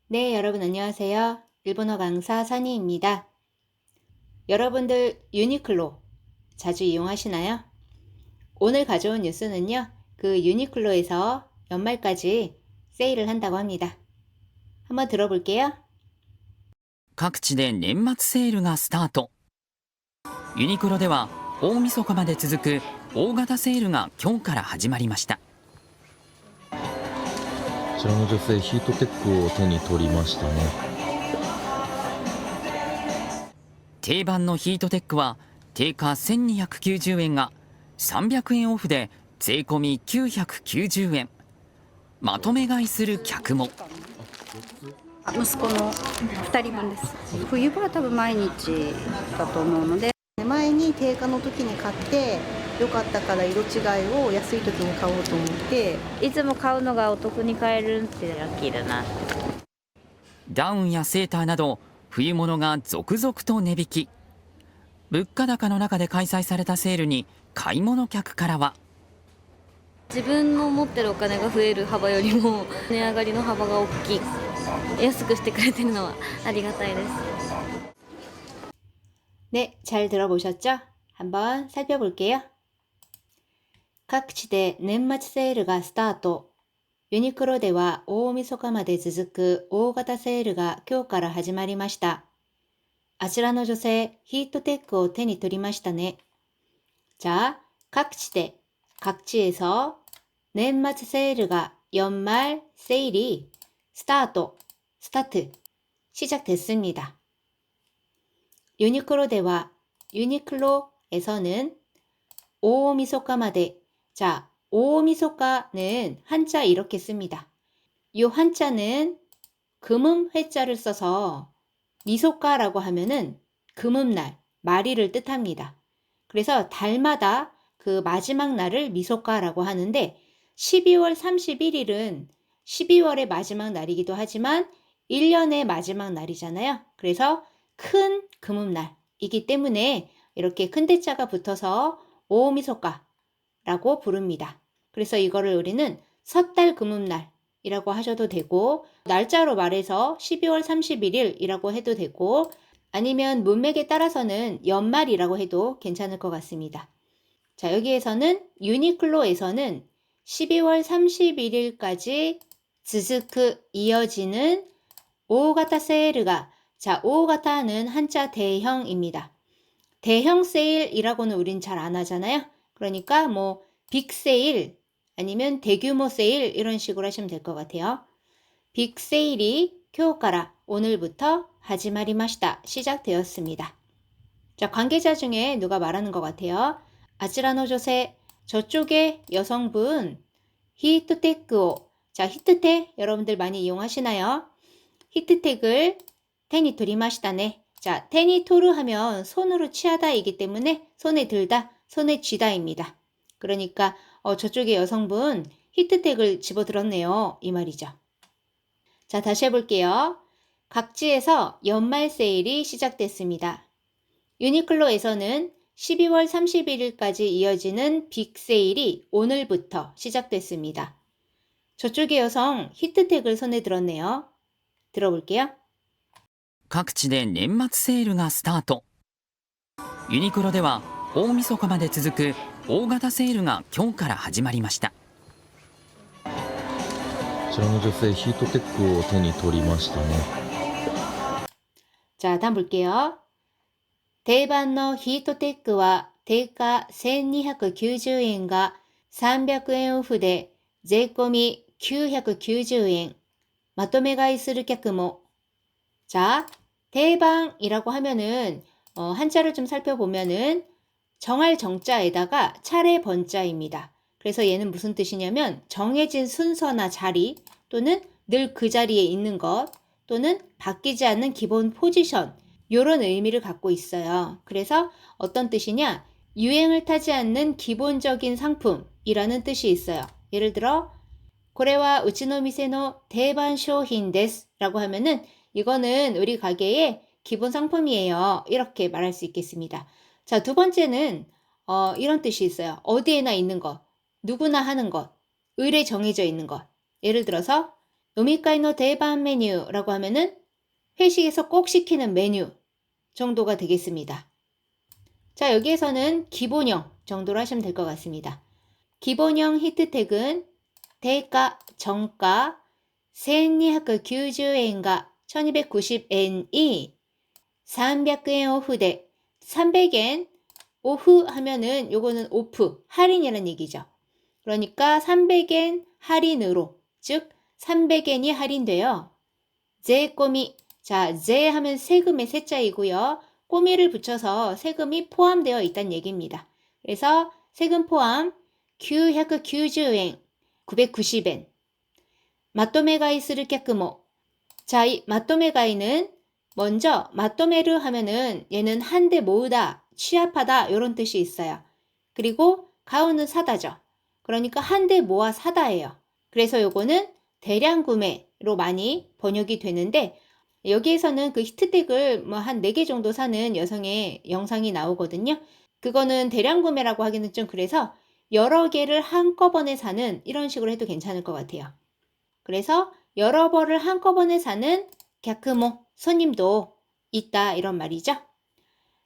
네, 여러분 안녕하세요. 일본어 강사 산이입니다. 여러분들 유니클로 자주 이용하시나요? 오늘 가져온 뉴스는요, 그 유니클로에서 연말까지 세일을 한다고 합니다. 한번 들어볼게요. 各地で年末セールがスタート。ユニクロでは大晦日まで続く大型セールが今日から始まりました。こちらの女性、ヒートテックを手に取りましたね。定番のヒートテックは定価1290円が300円オフで税込み990円。まとめ買いする客も。息子の2人分です。冬場は多分毎日だと思うので、前に定価の時に買って良かったから色違いを安い時に買おうと思って、いつも買うのがお得に買えるってラッキーだな。ダウンやセーターなど冬物が続々と値引き。物価高の中で開催されたセールに買い物客からは。自分の持ってるお金が増える幅よりも値上がりの幅が大きい。安くしてくれてるのはありがたいです。 네, 잘 들어보셨죠? 한번 살펴볼게요. 各地で年末セールがスタート。ユニクロでは大晦日まで続く大型セールが今日から始まりました。あちらの女性、ヒートテックを手に取りましたね。자、 各地で、각지에서年末セールが연말 세일이 스타트, 시작됐습니다. 유니클로대와 유니클로에서는 오미소카마데, 자, 오미소카는 한자 이렇게 씁니다. 이 한자는 금음 회자를 써서 미소카라고 하면은 금음날, 말일을 뜻합니다. 그래서 달마다 그 마지막 날을 미소카라고 하는데 12월 31일은 12월의 마지막 날이기도 하지만 1년의 마지막 날이잖아요. 그래서 큰 금음날이기 때문에 이렇게 큰 대자가 붙어서 오미소카라고 부릅니다. 그래서 이거를 우리는 섣달 금음날이라고 하셔도 되고 날짜로 말해서 12월 31일이라고 해도 되고 아니면 문맥에 따라서는 연말이라고 해도 괜찮을 것 같습니다. 자, 여기에서는 유니클로에서는 12월 31일까지 즈즈크 이어지는 오가타 세일가, 자, 오가타는 한자 대형입니다. 대형 세일이라고는 우린 잘 안 하잖아요. 그러니까 뭐 빅세일 아니면 대규모 세일 이런 식으로 하시면 될 것 같아요. 빅세일이 교과라 오늘부터 하지마리마시다 시작되었습니다. 자, 관계자 중에 누가 말하는 것 같아요. 아치라노 조세, 저쪽의 여성분 히트테크오, 자, 히트텍 여러분들 많이 이용하시나요? 히트텍을 테니토리마시다네. 자, 테니토르 하면 손으로 취하다이기 때문에 손에 들다, 손에 쥐다입니다. 그러니까 저쪽의 여성분 히트텍을 집어들었네요. 이 말이죠. 자, 다시 해볼게요. 각지에서 연말 세일이 시작됐습니다. 유니클로에서는 12월 31일까지 이어지는 빅세일이 오늘부터 시작됐습니다. 저쪽의 여성 히트텍을 손에 들었네요. 들어볼게요. 各地で年末セールがスタート。ユニクロでは大晦日まで続く大型セールが今日から始まりました。こちらの女性、ヒートテックを手に取りましたね。 자, 다음 볼게요. 대반의 히토테크와 대가 1290円が300円オフで税込み990円。まとめ買いする客も。자, 대방이라고 하면은 한자를 좀 살펴보면은 정할 정자에다가 차례 번자입니다. 그래서 얘는 무슨 뜻이냐면 정해진 순서나 자리 또는 늘 그 자리에 있는 것 또는 바뀌지 않는 기본 포지션 이런 의미를 갖고 있어요. 그래서 어떤 뜻이냐? 유행을 타지 않는 기본적인 상품이라는 뜻이 있어요. 예를 들어 고래와 우치노미세노 대반 쇼힌 데스라고 하면은 이거는 우리 가게의 기본 상품이에요. 이렇게 말할 수 있겠습니다. 자, 두 번째는 이런 뜻이 있어요. 어디에나 있는 것, 누구나 하는 것, 을에 정해져 있는 것. 예를 들어서 노미카이노 대반 메뉴라고 하면은 회식에서 꼭 시키는 메뉴 정도가 되겠습니다. 자, 여기에서는 기본형 정도로 하시면 될 것 같습니다. 기본형 히트텍은 대가, 정가 1290엔과 1290엔이 300엔 오프で 300엔 오프 하면은 요거는 오프, 할인이라는 얘기죠. 그러니까 300엔 할인으로, 즉 300엔이 할인돼요. 제꼬미, 자, 제 하면 세금의 세자이고요. 꼬미를 붙여서 세금이 포함되어 있다는 얘기입니다. 그래서 세금 포함 990엔, 990엔. 마토메가이する客も. 자, 이 마토메가이는 먼저 마토메르 하면은 얘는 한데 모으다, 취합하다 이런 뜻이 있어요. 그리고 가우는 사다죠. 그러니까 한데 모아 사다예요. 그래서 요거는 대량 구매로 많이 번역이 되는데 여기에서는 그 히트텍을 뭐 한 4개 정도 사는 여성의 영상이 나오거든요. 그거는 대량 구매라고 하기는 좀 그래서 여러 개를 한꺼번에 사는 이런 식으로 해도 괜찮을 것 같아요. 그래서 여러 벌을 한꺼번에 사는 객모, 손님도 있다 이런 말이죠.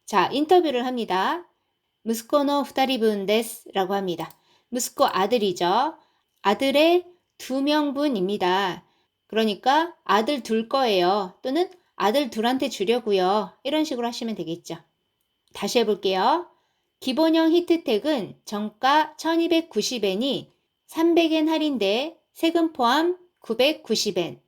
자, 인터뷰를 합니다. 무스코노 2人分 데스 라고 합니다. 무스코 아들이죠. 아들의 2명분입니다. 그러니까 아들 둘 거예요. 또는 아들 둘한테 주려고요. 이런 식으로 하시면 되겠죠. 다시 해볼게요. 기본형 히트텍은 정가 1290엔이 300엔 할인돼 세금 포함 990엔.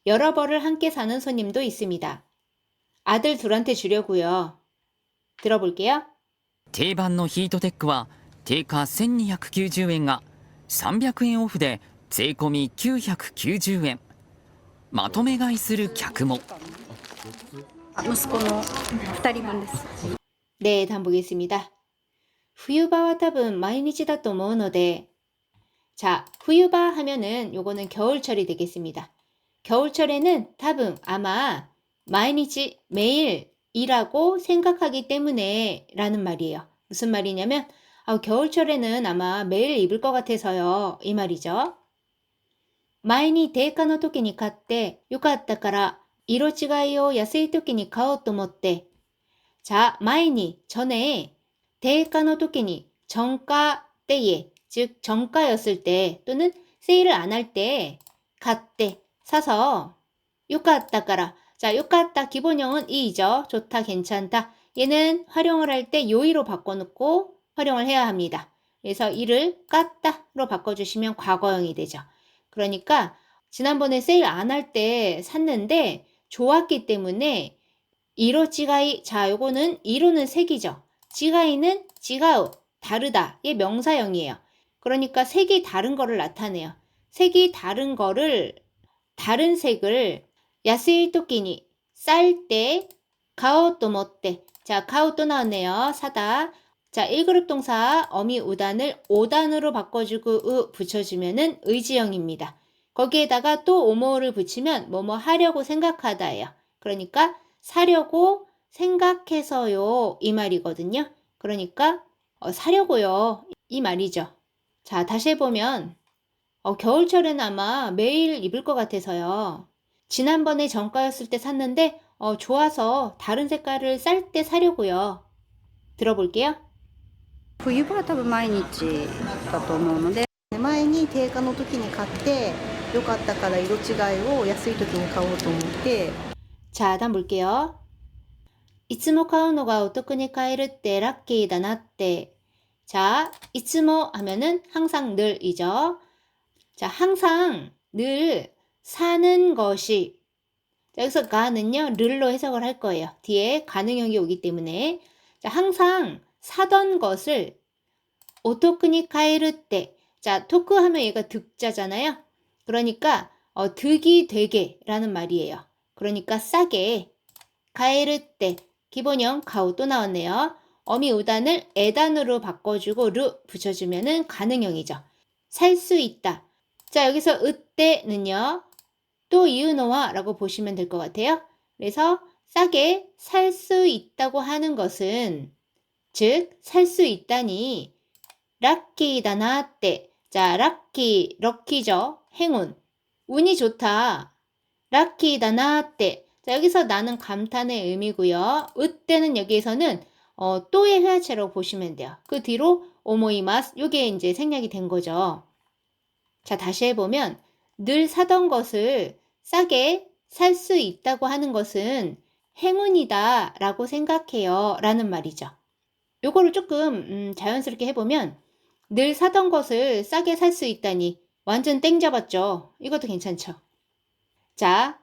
여러 벌을 함께 사는 손님도 있습니다. 아들 둘한테 주려고요. 들어볼게요. 定番のヒートテックは定価1290円が300円オフで税込み990円。まとめ買いする客も。息子の2人分です。 네, 다음 보겠습니다. 후유바와 답은 毎日だと思うので 자, 후유바 하면은 요거는 겨울철이 되겠습니다. 겨울철에는 답은 아마 毎日 매일이라고 생각하기 때문에 라는 말이에요. 무슨 말이냐면 겨울철에는 아마 매일 입을 것 같아서요. 이 말이죠. 前に定価の時に買ってよかったから色違いを安い時に買おうと思って 자, 前に 전에 定価の時に 정가 때에 즉 정가였을 때 또는 세일을 안 할 때 갔대 사서 よかったから 자, よかった 기본형은 이죠. 좋다, 괜찮다. 얘는 활용을 할 때 요이로 바꿔놓고 활용을 해야 합니다. 그래서 이를 깠다로 바꿔주시면 과거형이 되죠. 그러니까 지난번에 세일 안 할 때 샀는데 좋았기 때문에 이로 찌가이 자 요거는 이로는 색이죠. 찌가이는 찌가우 다르다의 명사형이에요. 그러니까 색이 다른 거를 나타내요. 색이 다른 거를 다른 색을 야스이 토끼니 쌀 때 가오또 못때 자 가오또 나왔네요. 사다 자 1그룹 동사 어미 우단을 오단으로 바꿔주고 으 붙여주면은 의지형입니다. 거기에다가 또 오모를 붙이면 뭐뭐 하려고 생각하다예요. 그러니까 사려고 생각해서요 이 말이거든요. 그러니까 사려고요 이 말이죠. 자 다시 해보면 겨울철에는 아마 매일 입을 것 같아서요. 지난번에 정가였을 때 샀는데 좋아서 다른 색깔을 쌀 때 사려고요. 들어볼게요. 冬場は多分毎日だと思うので前に定価の時に買ってよかったから色違いを安い時に買おうと思って 자, 다음 볼게요. いつも買うのがお得に買えるってラッキーだなって. 자, いつも 하면은 항상 늘이죠. 자, 항상 늘 사는 것이 자, 여기서 가는요 르로 해석을 할 거예요. 뒤에 가능형이 오기 때문에 자, 항상 사던 것을 오토쿠니 카에르 때 자, 토크 하면 얘가 득자잖아요. 그러니까 득이 되게 라는 말이에요. 그러니까 싸게 카에르 때 기본형 가오 또 나왔네요. 어미 우단을 에단으로 바꿔주고 르 붙여주면은 가능형이죠. 살 수 있다. 자, 여기서 으때는요. 또 이유노와 라고 보시면 될 것 같아요. 그래서 싸게 살 수 있다고 하는 것은 즉 살 수 있다니 락키다나 때 자, 락키, 럭키죠. 행운, 운이 좋다. 라키다 나 때. 자, 여기서 나는 감탄의 의미고요. 으때는 여기에서는 또의 회화체라고 보시면 돼요. 그 뒤로 오모이마스. 요게 이제 생략이 된 거죠. 자, 다시 해보면 늘 사던 것을 싸게 살 수 있다고 하는 것은 행운이다 라고 생각해요 라는 말이죠. 요거를 조금 자연스럽게 해보면 늘 사던 것을 싸게 살 수 있다니 완전 땡 잡았죠. 이것도 괜찮죠. 자,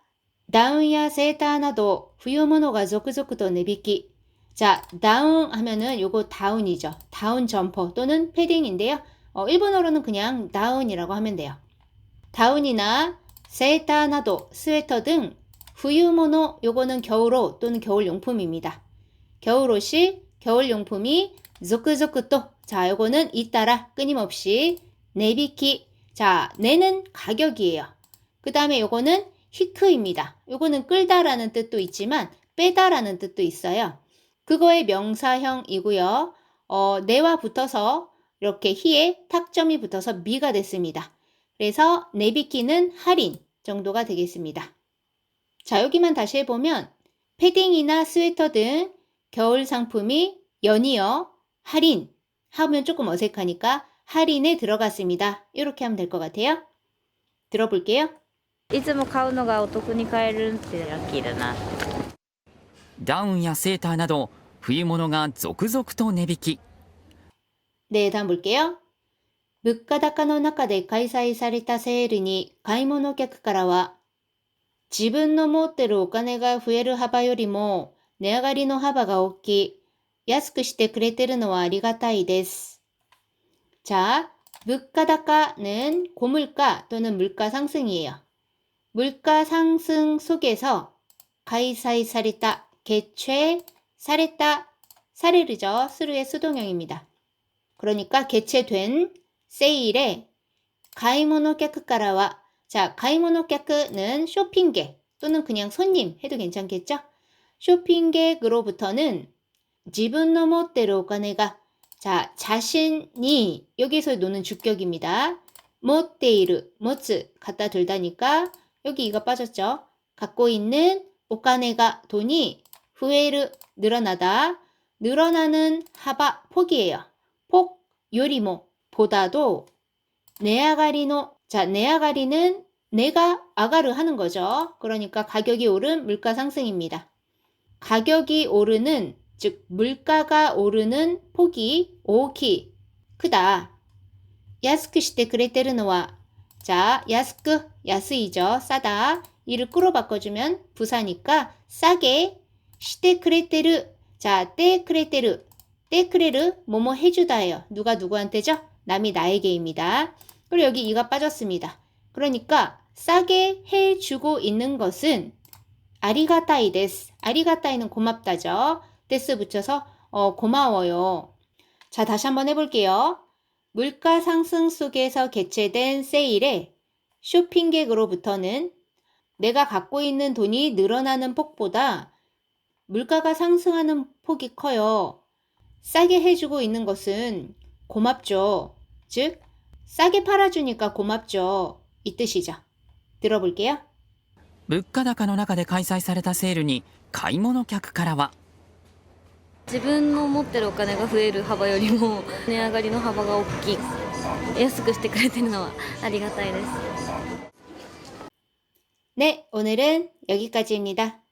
다운야 세타 나도 부유모노가続々と値引き. 자, 다운 하면은 요거 다운이죠. 다운 점퍼 또는 패딩인데요. 일본어로는 그냥 다운이라고 하면 돼요. 다운이나 세타 나도 스웨터 등 부유모노 요거는 겨울옷 또는 겨울용품입니다. 겨울옷이 겨울용품이続々と. 자, 요거는 잇따라 끊임없이値引き. 자, 내는 가격이에요. 그 다음에 요거는 히크입니다. 요거는 끌다라는 뜻도 있지만 빼다라는 뜻도 있어요. 그거의 명사형이고요. 내와 붙어서 이렇게 히에 탁점이 붙어서 미가 됐습니다. 그래서値引き는 할인 정도가 되겠습니다. 자, 여기만 다시 해보면 패딩이나 스웨터 등 겨울 상품이 연이어 할인 하면 조금 어색하니까 할인에 들어갔습니다. 이렇게 하면 될 것 같아요. 들어볼게요. いつも買うのがお得に買えるってラッキーだな。ダウンやセーターなど冬物が続々と値引き。 네, 다음 볼게요. 物価高の中で開催されたセールに買い物客からは自分の持ってるお金が増える幅よりも値上がりの幅が大きい。安くしてくれてるのはありがたいです. 자, 물가다가는 고물가 또는 물가 상승이에요. 물가 상승 속에서 가이사이사리다, 개최, 사레다, 사레르죠. 스루의 수동형입니다. 그러니까 개최된 세일에 가이모노객からは 자, 가이모노객은 쇼핑객 또는 그냥 손님 해도 괜찮겠죠? 쇼핑객으로부터는 自分の持ってるお金が 자, 자신이 여기서 노는 주격입니다. 持っている, 持つ 갖다 들다니까 여기 이가 빠졌죠. 갖고 있는 お金が 돈이 増える 늘어나다. 늘어나는 하바 폭이에요. 폭 요리모 보다도 値上がりの 자, 値上がり는 내가 아가르 하는 거죠. 그러니까 가격이 오른 물가 상승입니다. 가격이 오르는 즉 물가가 오르는 폭이 오키 크다. 安くしてくれてるのは 자, 安く 야스이죠. 싸다. 이를 꾸로 바꿔주면 부사니까 싸게 してくれてる 자, てくれてる てくれる 뭐뭐 해주다예요. 누가 누구한테죠? 남이 나에게입니다. 그리고 여기 이가 빠졌습니다. 그러니까 싸게 해주고 있는 것은 아리가타이 데스. 아리가타이는 고맙다죠. 데스 붙여서 고마워요. 자, 다시 한번 해볼게요. 물가 상승 속에서 개최된 세일에 쇼핑객으로부터는 내가 갖고 있는 돈이 늘어나는 폭보다 물가가 상승하는 폭이 커요. 싸게 해주고 있는 것은 고맙죠. 즉, 싸게 팔아주니까 고맙죠. 이 뜻이죠. 들어볼게요. 物価高の中で開催されたセールに買い物客からは自分の持ってるお金が増える幅よりも値上がりの幅が大きい。安くしてくれてるのはありがたいです。 네, 오늘은 여기까지입니다.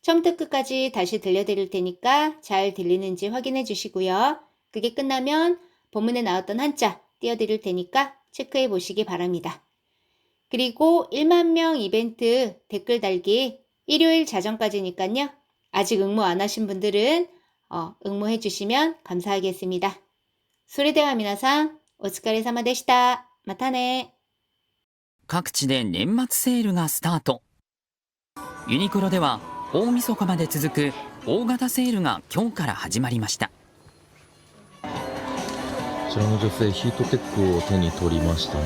처음부터 끝까지 다시 들려드릴 테니까 잘 들리는지 확인해 주시고요. 그게 끝나면 본문에 나왔던 한자 띄워드릴 테니까 체크해 보시기 바랍니다. 그리고 1만 명 이벤트 댓글 달기 일요일 자정까지니까요. 아직 응모 안 하신 분들은 응모해 주시면 감사하겠습니다. それでは皆さん、お疲れ様でした。またね。各地で年末セールがスタート。ユニクロでは大晦日まで続く大型セールが今日から始まりました。こちらの女性ヒートテックを手に取りましたね。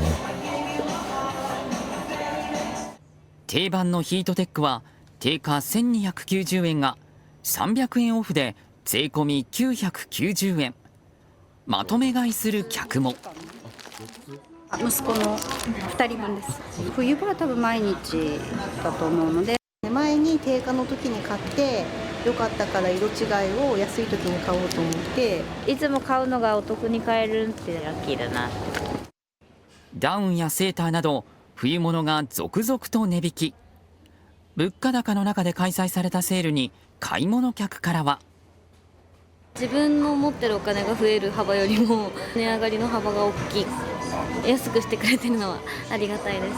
定番のヒートテックは定価1290円が300円オフで税込み990円。まとめ買いする客も。息子の2人分です。冬場は多分毎日だと思うので、前に定価の時に買ってよかったから色違いを安い時に買おうと思って。いつも買うのがお得に買えるってラッキーだな。ダウンやセーターなど冬物が続々と値引き。物価高の中で開催されたセールに買い物客からは。自分の持ってるお金が増える幅よりも値上がりの幅が大きい。安くしてくれてるのはありがたいです。